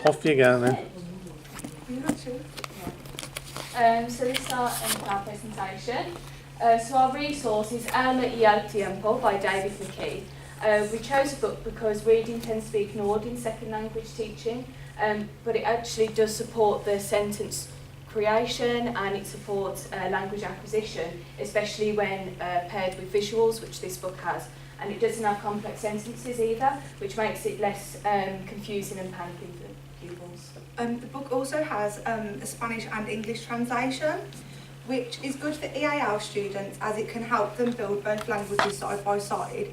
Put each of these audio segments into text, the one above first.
Off you go then. So this is our presentation. So our resource is Habla y al Tiempo by David McKee. We chose a book because reading tends to be ignored in second language teaching, but it actually does support the sentence creation and it supports language acquisition, especially when paired with visuals, which this book has. And it doesn't have complex sentences either, which makes it less confusing and panicking for pupils. The book also has a Spanish and English translation, which is good for EAL students as it can help them build both languages side by side.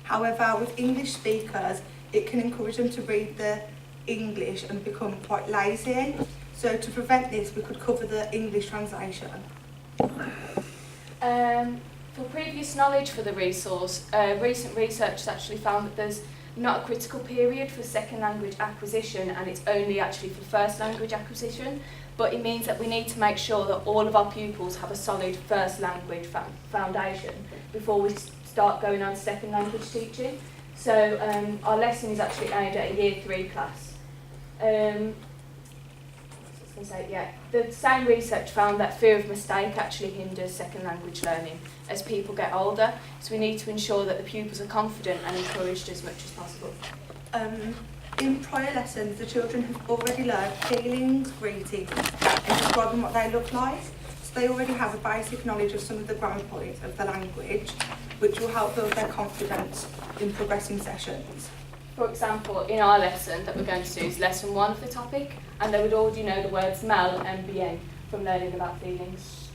However, with English speakers, it can encourage them to read the English and become quite lazy. So to prevent this, we could cover the English translation. For previous knowledge for the resource, recent research has actually found that there's not a critical period for second language acquisition, and it's only actually for first language acquisition, but it means that we need to make sure that all of our pupils have a solid first language foundation before we start going on to second language teaching. So our lesson is actually aimed at a year 3 class. The same research found that fear of mistake actually hinders second language learning as people get older, so we need to ensure that the pupils are confident and encouraged as much as possible. In prior lessons, the children have already learned feelings, greetings, and describing what they look like, so they already have a basic knowledge of some of the grammar points of the language, which will help build their confidence in progressing sessions. For example, in our lesson that we're going to do is lesson 1 of the topic, and they would already know the words mal and bien from learning about feelings.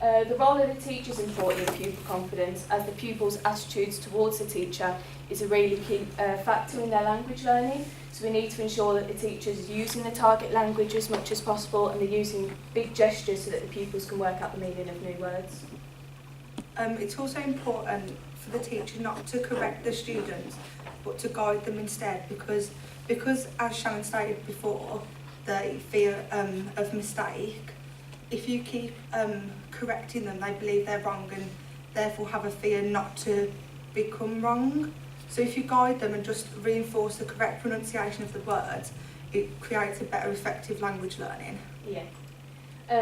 The role of the teacher is important in pupil confidence, as the pupils' attitudes towards the teacher is a really key factor in their language learning. So we need to ensure that the teachers are using the target language as much as possible, and they're using big gestures so that the pupils can work out the meaning of new words. It's also important for the teacher not to correct the students, but to guide them instead, because as Shannon stated before, the fear of mistake, if you keep correcting them, they believe they're wrong and therefore have a fear not to become wrong. So if you guide them and just reinforce the correct pronunciation of the words, it creates a better effective language learning. Yeah.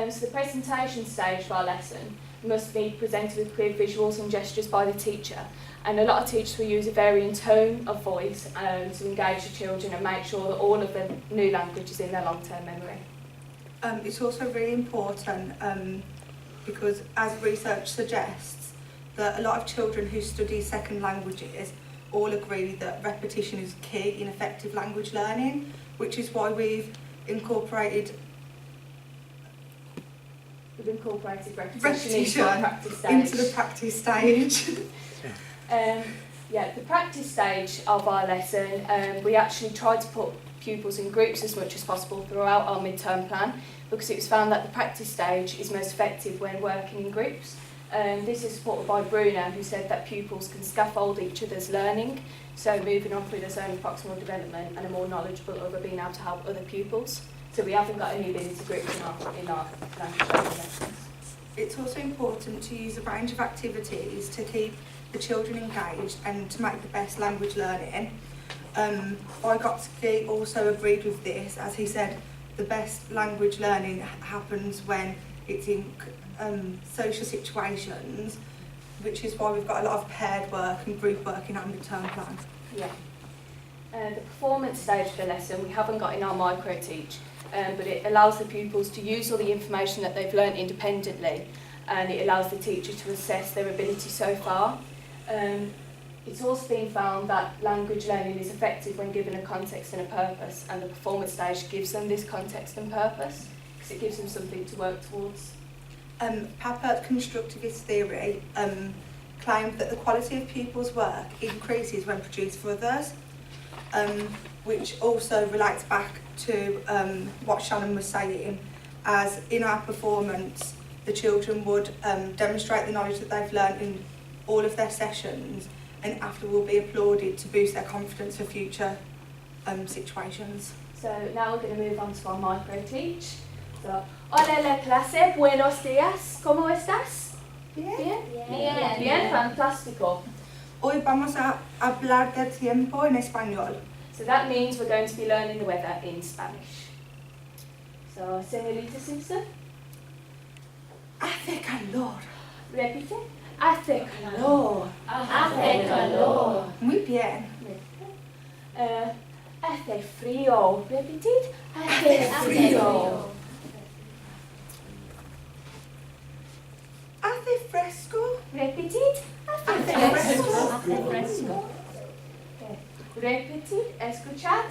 So the presentation stage of our lesson must be presented with clear visuals and gestures by the teacher. And a lot of teachers will use a varying tone of voice to engage the children and make sure that all of the new language is in their long-term memory. It's also really important because, as research suggests, that a lot of children who study second languages all agree that repetition is key in effective language learning, which is why we've incorporated repetition into the practice stage. The practice stage of our lesson, we actually tried to put pupils in groups as much as possible throughout our mid-term plan, because it was found that the practice stage is most effective when working in groups. This is supported by Bruno, who said that pupils can scaffold each other's learning, so moving on through their own proximal development and a more knowledgeable other being able to help other pupils. So we haven't got any ability groups in our language learning lessons. It's also important to use a range of activities to keep the children engaged and to make the best language learning. Vygotsky also agreed with this, as he said the best language learning happens when it's in social situations, which is why we've got a lot of paired work and group work in our mid-term plan. Yeah. The performance stage of the lesson we haven't got in our micro-teach, but it allows the pupils to use all the information that they've learnt independently, and it allows the teacher to assess their ability so far. It's also been found that language learning is effective when given a context and a purpose, and the performance stage gives them this context and purpose, because it gives them something to work towards. Papert constructivist theory claimed that the quality of pupils' work increases when produced for others, which also relates back to what Shannon was saying, as in our performance the children would demonstrate the knowledge that they've learned in all of their sessions, and after will be applauded to boost their confidence for future situations. So now we're going to move on to our micro-teach. So, hola la clase, buenos días, ¿cómo estás? Bien. Bien, fantástico. Hoy vamos a hablar del tiempo en español. So that means we're going to be learning the weather in Spanish. So, señorita Simpson. Hace calor. Repite. Hace calor. Hace calor. Muy bien. Hace frío. Repetid. Hace frío. Hace fresco. Repetid. Hace fresco. Hace fresco. Repetid. Escuchad.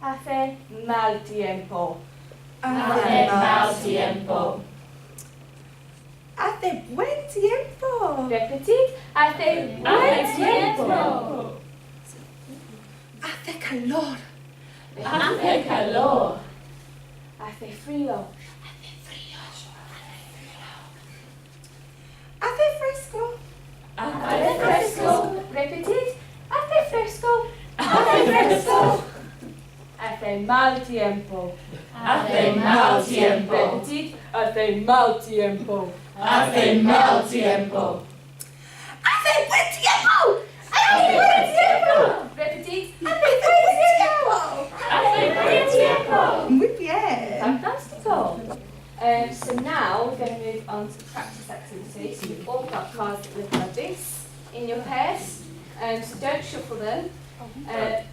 Hace mal tiempo. Hace mal tiempo. Hace buen tiempo. Repetid. Hace buen tiempo. Hace calor. Hace calor. Hace frío. Hace fresco. Hace fresco. Repetid. Hace fresco. Hace fresco. Hace mal tiempo. Hace mal tiempo. Repetid. Hace mal tiempo. Hace mal tiempo. Hace buen tiempo. Hace buen tiempo. Repetid. Hace buen tiempo. Hace buen tiempo. Muy bien. Fantastical. So now we're going to move on to practice activities. So you've all got cards that look like this in your pairs. So don't shuffle them.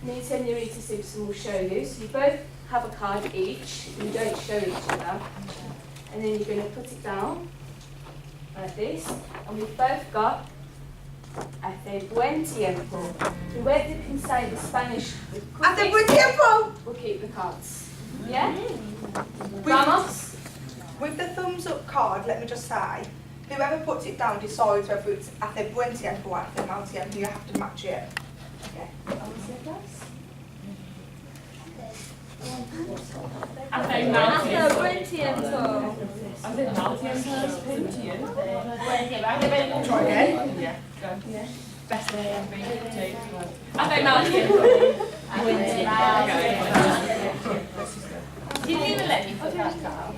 Me and Senorita Simpson will show you. So you both have a card each. You don't show each other. And then you're going to put it down like this. And we've both got hace buen tiempo. Whoever can say the Spanish Hace buen tiempo. will keep the cards. Yeah? With, Vamos? with the thumbs up card, let me just say, whoever puts it down decides whether it's hace buen tiempo or hace mal tiempo. You have to match it. Okay. Vamos a atrás. Hace mal tiempo. buen tiempo. Hace mal tiempo. Try again. Yeah. Yeah. Best day ever. Hace mal tiempo. You didn't even let me put that down.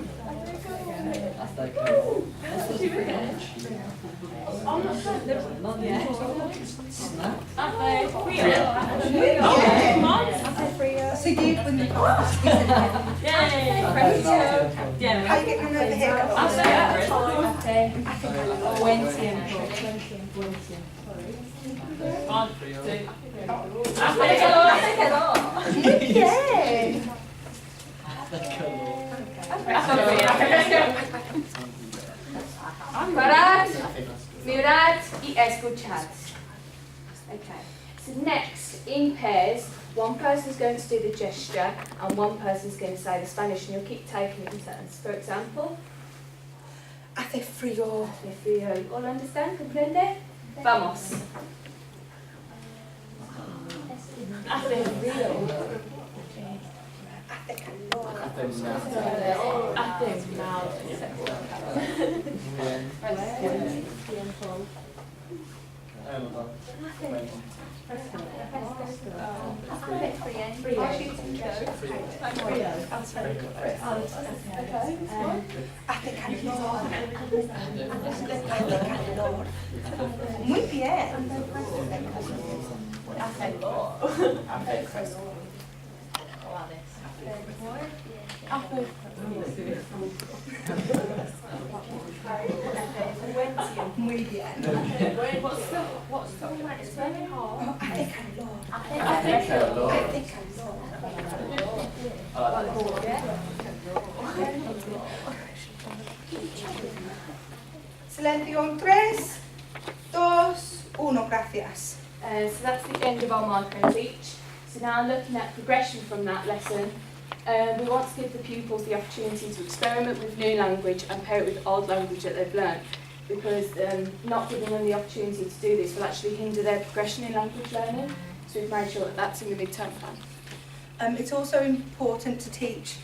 So you win the card. How are you getting over here? I'll say it first. Buen tiempo. One, two. Muy bien. Parad, mirad y escuchad. Okay. So next, in pairs, one person's going to do the gesture and one person's going to say the Spanish, and you'll keep taking it in turns. For example, Hace frío. if you all understand, comprende? Vamos. Hace frío. Hace calor. Hace mal Hace calor. Muy bien. Muy bien. What's the one it's very hard? Hace calor. Hace calor. Hace calor. Silencio en 3, 2, 1. Gracias. So that's the end of our micros each. So now looking at progression from that lesson, we want to give the pupils the opportunity to experiment with new language and pair it with old language that they've learned, because not giving them the opportunity to do this will actually hinder their progression in language learning. So we've made sure that that's in the midterm plan. It's also important to teach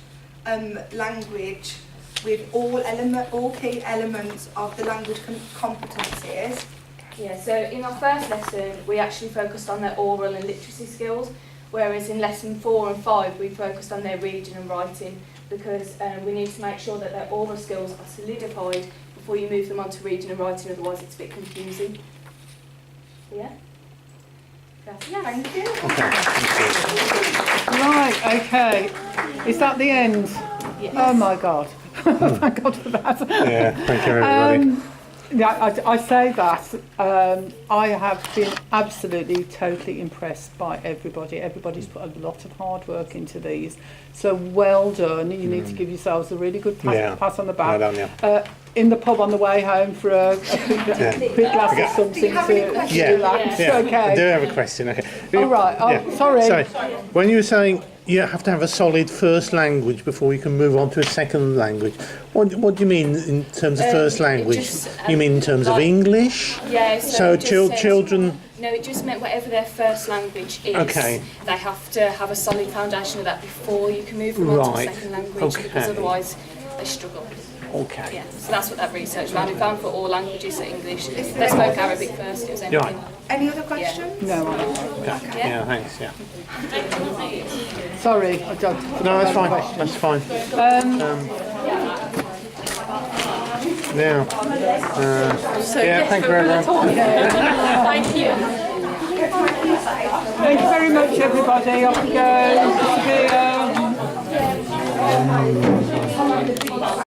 language with all key elements of the language competencies. Yeah, so in our first lesson, we actually focused on their oral and literacy skills, whereas in lesson 4 and 5, we focused on their reading and writing, because we need to make sure that their oral skills are solidified before you move them on to reading and writing, otherwise it's a bit confusing. Yeah? Thank you. Okay, thank Right, okay. Is that the end? Yes. Oh my God. Thank God for that. you. Yeah, thank you everybody. Yeah, I say that. I have been absolutely, totally impressed by everybody. Everybody's put a lot of hard work into these. So well done. You need to give yourselves a really good pat on the back. Well done, yeah. In the pub on the way home for a quick glass of something to relax. Yeah, I Okay. do have a question. Okay. All right. Oh, Yeah. sorry. When you were saying you have to have a solid first language before you can move on to a second language, what do you mean in terms of first language? just, You mean in terms of like- English? Yeah, So it just said- children. No, it just meant whatever their first language is, Okay. they have to have a solid foundation of that before you can move them on to Right. a second language, because Okay. otherwise they struggle. Okay. Yeah, so that's what that research found. We found for all languages that English, they spoke Arabic first, it was Right. anything. Any other questions? No, Okay. Yeah, thanks. Yeah. sorry. I don't. No, that's fine. That's fine. Now, yeah, thank you everyone. Thank you. Thank you very much, everybody. Off you go. See you.